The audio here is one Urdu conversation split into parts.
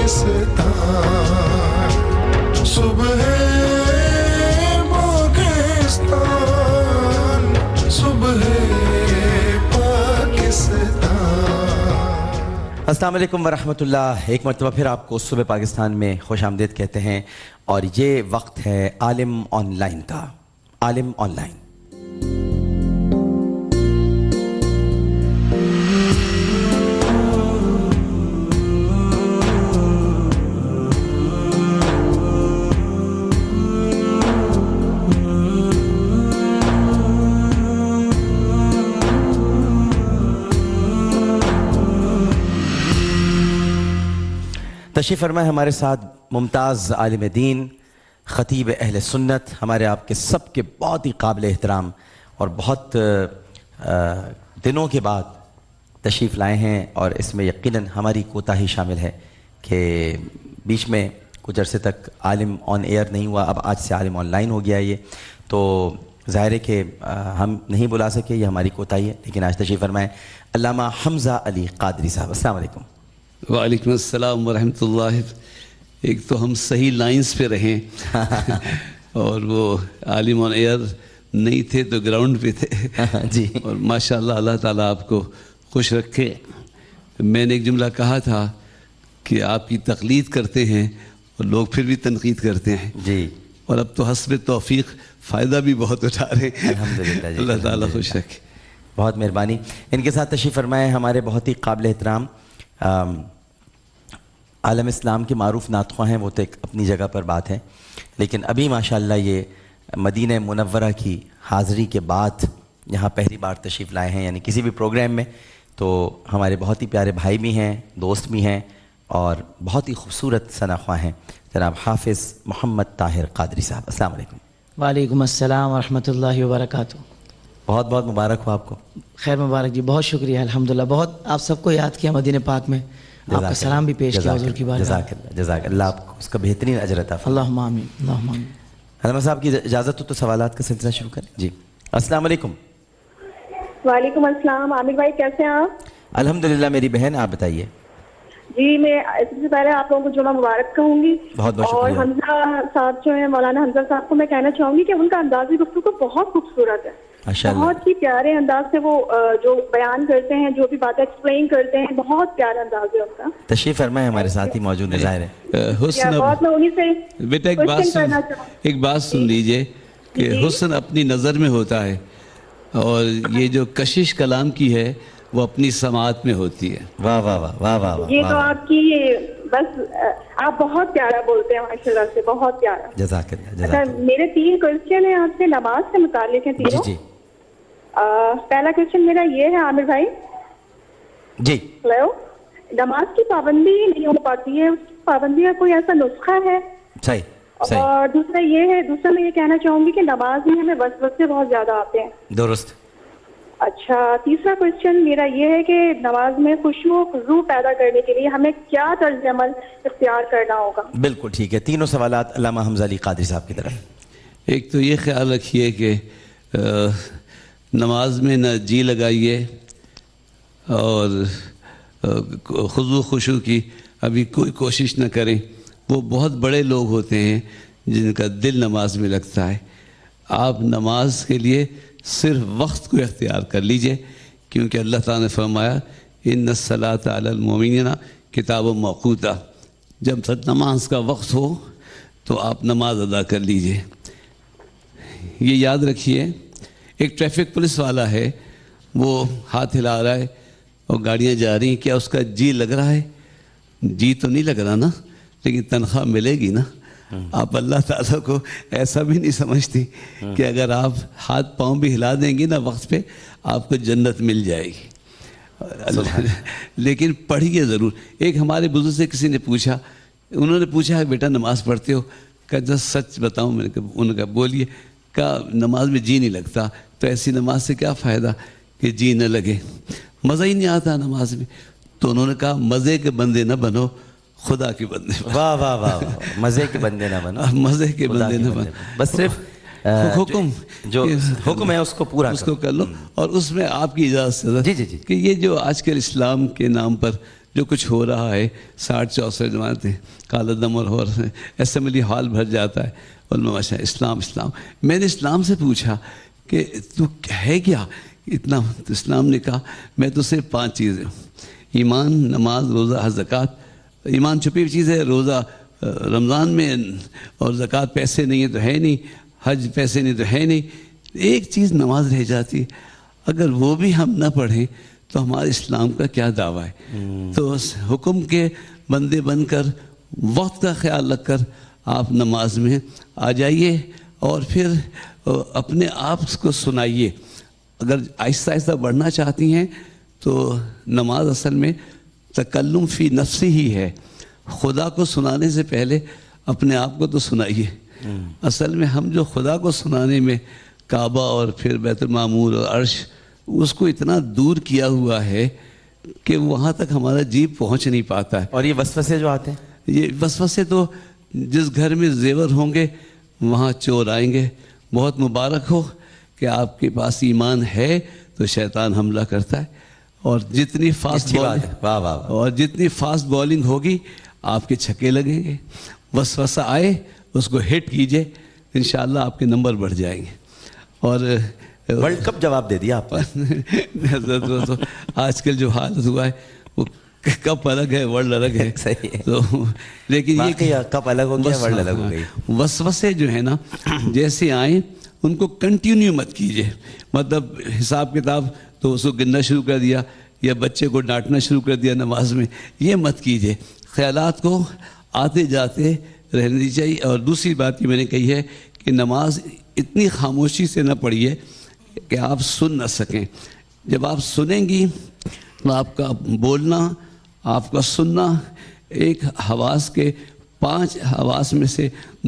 پاکستان صبح پاکستان صبح پاکستان۔ السلام علیکم ورحمۃ اللہ۔ ایک مرتبہ پھر آپ کو صبح پاکستان میں خوش آمدید کہتے ہیں، اور یہ وقت ہے عالم آن لائن کا۔ عالم آن لائن تشریف فرمائے ہمارے ساتھ ممتاز عالم دین، خطیب اہل سنت، ہمارے آپ کے سب کے بہت ہی قابل احترام اور بہت دنوں کے بعد تشریف لائے ہیں، اور اس میں یقیناً ہماری کوتاہی شامل ہے کہ بیچ میں کچھ عرصے تک عالم آن ایئر نہیں ہوا، اب آج سے عالم آن لائن ہو گیا یہ، تو ظاہر ہے کہ ہم نہیں بلا سکے، یہ ہماری کوتاہی ہے، لیکن آج تشریف فرمائیں علامہ حمزہ علی قادری صاحب۔ السلام علیکم۔ وعلیکم السلام ورحمۃ اللہ۔ ایک تو ہم صحیح لائنز پہ رہیں اور وہ عالم آن ایئر نہیں تھے تو گراؤنڈ پہ تھے جی، اور ماشاءاللہ اللہ تعالیٰ آپ کو خوش رکھے۔ میں نے ایک جملہ کہا تھا کہ آپ کی تقلید کرتے ہیں اور لوگ پھر بھی تنقید کرتے ہیں جی، اور اب تو حسب توفیق فائدہ بھی بہت اٹھا رہے ہیں۔ الحمدللہ جی، اللہ تعالیٰ خوش رکھے۔ بہت مہربانی۔ ان کے ساتھ تشریف فرمائے ہمارے بہت ہی قابل احترام عالم اسلام کے معروف ناطخواں ہیں، وہ تو ایک اپنی جگہ پر بات ہے، لیکن ابھی ماشاءاللہ یہ مدینہ منورہ کی حاضری کے بعد یہاں پہلی بار تشریف لائے ہیں، یعنی کسی بھی پروگرام میں، تو ہمارے بہت ہی پیارے بھائی بھی ہیں، دوست بھی ہیں، اور بہت ہی خوبصورت ثناءخواں ہیں جناب حافظ محمد طاہر قادری صاحب۔ السلام علیکم۔ وعلیکم السلام ورحمۃ اللہ وبرکاتہ۔ بہت بہت مبارک ہو آپ کو۔ خیر مبارک جی، بہت شکریہ، الحمدللہ، بہت آپ سب کو یاد کیا مدینہ پاک میں، آپ کا سلام بھی پیش کیا حضور کی بارگاہ۔ جزاک اللہ، جزاک اللہ، آپ کو اس کا بہترین اجر عطا فرمائے۔ اللہم آمین، اللہم آمین۔ علامہ صاحب کی اجازت ہو تو سوالات کا سلسلہ شروع کریں۔ جی، السلام علیکم۔ وعلیکم السلام۔ عامر بھائی کیسے ہیں آپ؟ الحمدللہ میری بہن، آپ بتائیے۔ جی میں سب سے پہلے آپ لوگوں کو جمعہ مبارک کہوں گی، بہت بہت اور شکریہ۔ حمزہ صاحب جو ہیں، مولانا حمزہ صاحب کو میں کہنا چاہوں گی کہ ان کا انداز گفتگو بہت خوبصورت ہے، بہت ہی پیارے انداز سے وہ جو بیان کرتے ہیں، جو بھی باتیں ایکسپلین کرتے ہیں، بہت پیارا انداز ہے ان کا۔ تشریف فرمائے، ہمارے ساتھ ہی موجود ہے، ظاہر ہے۔ حسن، بہت میں انہیں سے بیٹا ایک بات سن لیجئے کہ حسن اپنی نظر میں ہوتا ہے، اور یہ جو کشش کلام کی ہے وہ اپنی سماعت میں ہوتی ہے۔ واہ واہ واہ واہ واہ واہ، یہ تو آپ کی بس آپ بہت پیارا بولتے ہیں ماشاءاللہ سے، بہت پیارا۔ جزاک اللہ، اچھا، جزاک اللہ۔ میرے 3 کوشچن ہیں آپ سے، نماز سے متعلق ہیں جی تینوں۔ جی پہلا کوشچن میرا یہ ہے عامر بھائی، جی، ہلو، نماز کی پابندی نہیں ہو پاتی ہے، اس کی پابندی کا کوئی ایسا نسخہ ہے؟ صحیح صحیح، اور دوسرا میں یہ کہنا چاہوں گی کہ نماز میں ہمیں وسوسے بہت زیادہ آتے ہیں۔ درست۔ اچھا، تیسرا کوشچن میرا یہ ہے کہ نماز میں خشوع و خضوع پیدا کرنے کے لیے ہمیں کیا طرز عمل اختیار کرنا ہوگا؟ بالکل ٹھیک ہے، تینوں سوالات علامہ حمزہ علی قادری صاحب کی طرف۔ ایک تو یہ خیال رکھیے کہ نماز میں نہ جی لگائیے، اور خضوع خشوع کی ابھی کوئی کوشش نہ کریں۔ وہ بہت بڑے لوگ ہوتے ہیں جن کا دل نماز میں لگتا ہے۔ آپ نماز کے لیے صرف وقت کو اختیار کر لیجئے، کیونکہ اللہ تعالیٰ نے فرمایا ان الصلاۃ علی المؤمنین کتاب موقوتا، جب تک نماز کا وقت ہو تو آپ نماز ادا کر لیجئے۔ یہ یاد رکھیے، ایک ٹریفک پولیس والا ہے، وہ ہاتھ ہلا رہا ہے اور گاڑیاں جا رہی ہیں، کیا اس کا جی لگ رہا ہے؟ جی تو نہیں لگ رہا نا، لیکن تنخواہ ملے گی نا۔ آپ اللہ تعالیٰ کو ایسا بھی نہیں سمجھتی کہ اگر آپ ہاتھ پاؤں بھی ہلا دیں گی نا وقت پہ، آپ کو جنت مل جائے گی، لیکن پڑھیے ضرور۔ ایک ہمارے بزرگ سے کسی نے پوچھا، انہوں نے پوچھا بیٹا نماز پڑھتے ہو؟ کہا جس سچ بتاؤں، میں نے کہا، انہوں نے کہا بولیے۔ کہا نماز میں جی نہیں لگتا، تو ایسی نماز سے کیا فائدہ کہ جی نہ لگے، مزہ ہی نہیں آتا نماز میں۔ تو انہوں نے کہا مزے کے بندے نہ بنو، خدا کے بندے بنو۔ واہ واہ واہ، مزے کے بندے نہ بنو، مزے کے بندے نہ بنو، بس صرف حکم جو حکم ہے اس کو پورا اس کو کر لو، اور اس میں آپ کی اجازت سے جی جی جی کہ یہ جو آج کل اسلام کے نام پر جو کچھ ہو رہا ہے 60-64 جماعتیں کالا دم اور اسمبلی ہال بھر جاتا ہے، علماء ماشاء اسلام اسلام. میں نے اسلام سے پوچھا کہ تو ہے کیا اتنا؟ تو اسلام نے کہا میں تو صرف 5 چیزیں ہوں: ایمان، نماز، روزہ، حج، زکوٰۃ. ایمان چھپی ہوئی چیز ہے، روزہ رمضان میں، اور زکوٰۃ پیسے نہیں ہے تو ہے نہیں، حج پیسے نہیں تو ہے نہیں. ایک چیز نماز رہ جاتی ہے، اگر وہ بھی ہم نہ پڑھیں تو ہمارے اسلام کا کیا دعویٰ ہے؟ تو اس حکم کے بندے بن کر وقت کا خیال رکھ کر آپ نماز میں آ جائیے اور پھر اپنے آپ کو سنائیے. اگر آہستہ آہستہ بڑھنا چاہتی ہیں تو نماز اصل میں تکلم فی نفسی ہی ہے. خدا کو سنانے سے پہلے اپنے آپ کو تو سنائیے. اصل میں ہم جو خدا کو سنانے میں کعبہ اور پھر بیت المعمور اور عرش اس کو اتنا دور کیا ہوا ہے کہ وہاں تک ہمارا جی پہنچ نہیں پاتا ہے. اور یہ وسوسے جو آتے ہیں، یہ وسوسے تو جس گھر میں زیور ہوں گے وہاں چور آئیں گے. بہت مبارک ہو کہ آپ کے پاس ایمان ہے تو شیطان حملہ کرتا ہے، اور جتنی فاسٹ بالنگ ہوگی آپ کے چھکے لگیں گے. وسوسہ آئے اس کو ہٹ کیجئے، انشاءاللہ آپ کے نمبر بڑھ جائیں گے. اور ورلڈ کپ جواب دے دیا آپ حضرت آج کل جو حالت ہوا ہے وہ کپ الگ ہے، ورلڈ الگ ہے. صحیح ہے. تو لیکن یہ کپ الگ ہو گیا، ورلڈ الگ ہو گئی. وسوسے جو ہے نا جیسے آئیں ان کو کنٹینیو مت کیجئے. مطلب حساب کتاب تو اس کو گننا شروع کر دیا یا بچے کو ڈانٹنا شروع کر دیا نماز میں، یہ مت کیجئے. خیالات کو آتے جاتے رہنے دی چاہیے. اور دوسری بات یہ میں نے کہی ہے کہ نماز اتنی خاموشی سے نہ پڑھیے کہ آپ سن نہ سکیں. جب آپ سنیں گی تو آپ کا بولنا، آپ کا سننا ایک حواس کے 5 حواس میں سے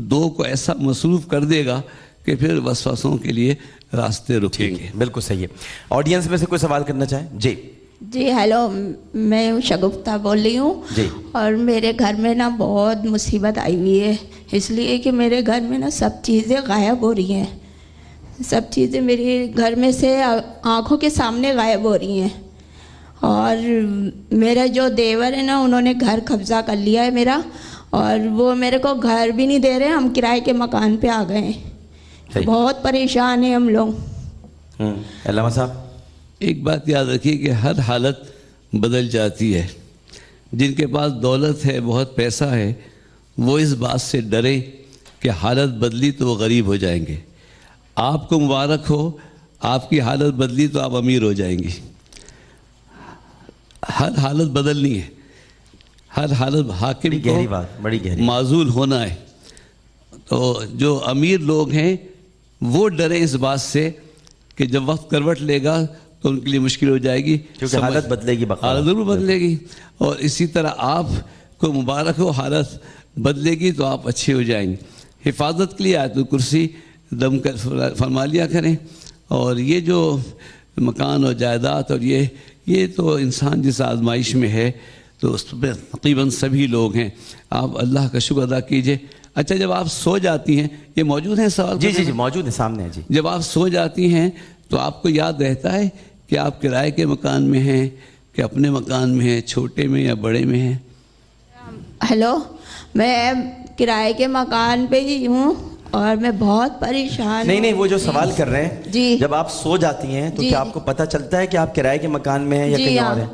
2 کو ایسا مصروف کر دے گا کہ پھر وسوسوں کے لیے راستے رکیں گے. بالکل صحیح ہے. آڈینس میں سے کوئی سوال کرنا چاہیں؟ جی ہیلو، میں شگفتہ بول رہی ہوں. جی. اور میرے گھر میں نا بہت مصیبت آئی ہوئی ہے، اس لیے کہ میرے گھر میں نا سب چیزیں غائب ہو رہی ہیں. سب چیزیں میرے گھر میں سے آنکھوں کے سامنے غائب ہو رہی ہیں. اور میرا جو دیور ہے نا انہوں نے گھر قبضہ کر لیا ہے میرا، اور وہ میرے کو گھر بھی نہیں دے رہے. ہم کرائے کے مکان پہ آ گئے ہیں. بہت پریشان ہیں ہم لوگ. علامہ صاحب، ایک بات یاد رکھیے کہ ہر حالت بدل جاتی ہے. جن کے پاس دولت ہے، بہت پیسہ ہے، وہ اس بات سے ڈرے کہ حالت بدلی تو وہ غریب ہو جائیں گے. آپ کو مبارک ہو، آپ کی حالت بدلی تو آپ امیر ہو جائیں گی. ہر حالت بدلنی ہے، ہر حالت حاکم کو معزول ہونا ہے. تو جو امیر لوگ ہیں وہ ڈریں اس بات سے کہ جب وقت کروٹ لے گا تو ان کے لیے مشکل ہو جائے گی، کیونکہ حالت بدلے گی. حالت ضرور بدلے گی. اور اسی طرح آپ کو مبارک ہو، حالت بدلے گی تو آپ اچھے ہو جائیں گے. حفاظت کے لیے آیت الکرسی دم کر فرما لیا کریں. اور یہ جو مکان اور جائیداد اور یہ تو انسان جس آزمائش میں ہے تو اس پہ تقریباً سبھی لوگ ہیں. آپ اللہ کا شکر ادا کیجئے. اچھا، جب آپ سو جاتی ہیں، یہ موجود ہیں سوال؟ جی موجود ہے، سامنے ہے. جی جب آپ سو جاتی ہیں تو آپ کو یاد رہتا ہے کہ آپ کرائے کے مکان میں ہیں کہ اپنے مکان میں ہیں، چھوٹے میں یا بڑے میں ہیں؟ ہیلو، میں کرائے کے مکان پہ ہی ہوں اور میں بہت پریشان. نہیں، وہ جو سوال کر رہے ہیں، جی، جب آپ سو جاتی ہیں تو کیا آپ کو پتہ چلتا ہے کہ آپ کرائے کے مکان میں ہیں یا کہیں اور ہیں؟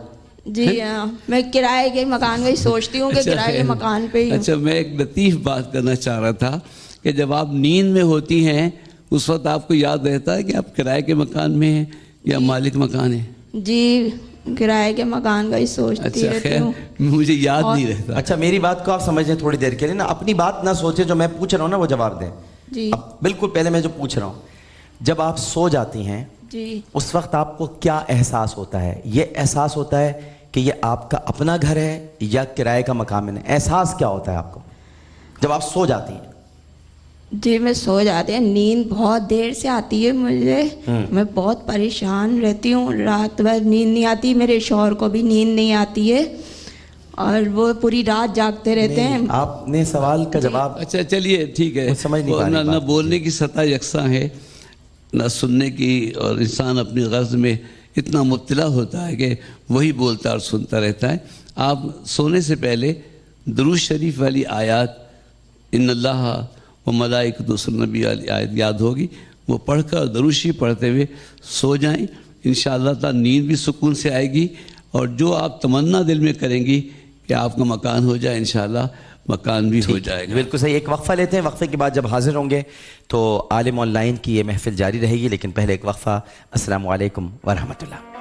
جی ہاں، میں کرائے کے مکان میں ہی سوچتی ہوں کہ کرائے کے مکان پہ ہی ہوں. اچھا، میں ایک لطیف بات کرنا چاہ رہا تھا کہ جب آپ نیند میں ہوتی ہیں اس وقت آپ کو یاد رہتا ہے کہ آپ کرائے کے مکان میں ہیں یا مالک مکان ہیں؟ جی، کرائے کے مکان کا ہی سوچتی رہتی ہوں. مجھے یاد نہیں رہتا. اچھا، میری بات کو آپ سمجھ لیں تھوڑی دیر کے لیے نا. اپنی بات نہ سوچیں، جو میں پوچھ رہا ہوں نا وہ جواب دیں. جی بالکل. پہلے میں جو پوچھ رہا ہوں، جب آپ سو جاتی ہیں جی اس وقت آپ کو کیا احساس ہوتا ہے؟ یہ احساس ہوتا ہے کہ یہ آپ کا اپنا گھر ہے یا کرائے کا مکان میں؟ احساس کیا ہوتا ہے آپ کو جب آپ سو جاتی ہیں؟ جی، میں سو جاتی ہوں. نیند بہت دیر سے آتی ہے مجھے. میں بہت پریشان رہتی ہوں، رات بھر نیند نہیں آتی. میرے شوہر کو بھی نیند نہیں آتی ہے اور وہ پوری رات جاگتے رہتے ہیں. آپ نے سوال کا جواب. اچھا چلیے ٹھیک ہے. نہ بولنے کی سطح یکساں ہے نہ سننے کی، اور انسان اپنی غرض میں اتنا مبتلا ہوتا ہے کہ وہی بولتا اور سنتا رہتا ہے. آپ سونے سے پہلے درود شریف والی آیات ان اللہ و ملائکۃ النبی والی آیت یاد ہوگی، وہ پڑھ کر درود شریف پڑھتے ہوئے سو جائیں، انشاءاللہ تعالی نیند بھی سکون سے آئے گی، اور جو آپ تمنا دل میں کریں گی کہ آپ کا مکان ہو جائے، انشاءاللہ مکان بھی ہو جائے گا۔ بالکل صحیح۔ ایک وقفہ لیتے ہیں، وقفے کے بعد جب حاضر ہوں گے تو عالم آن لائن کی یہ محفل جاری رہے گی، لیکن پہلے ایک وقفہ۔ السلام علیکم ورحمۃ اللہ۔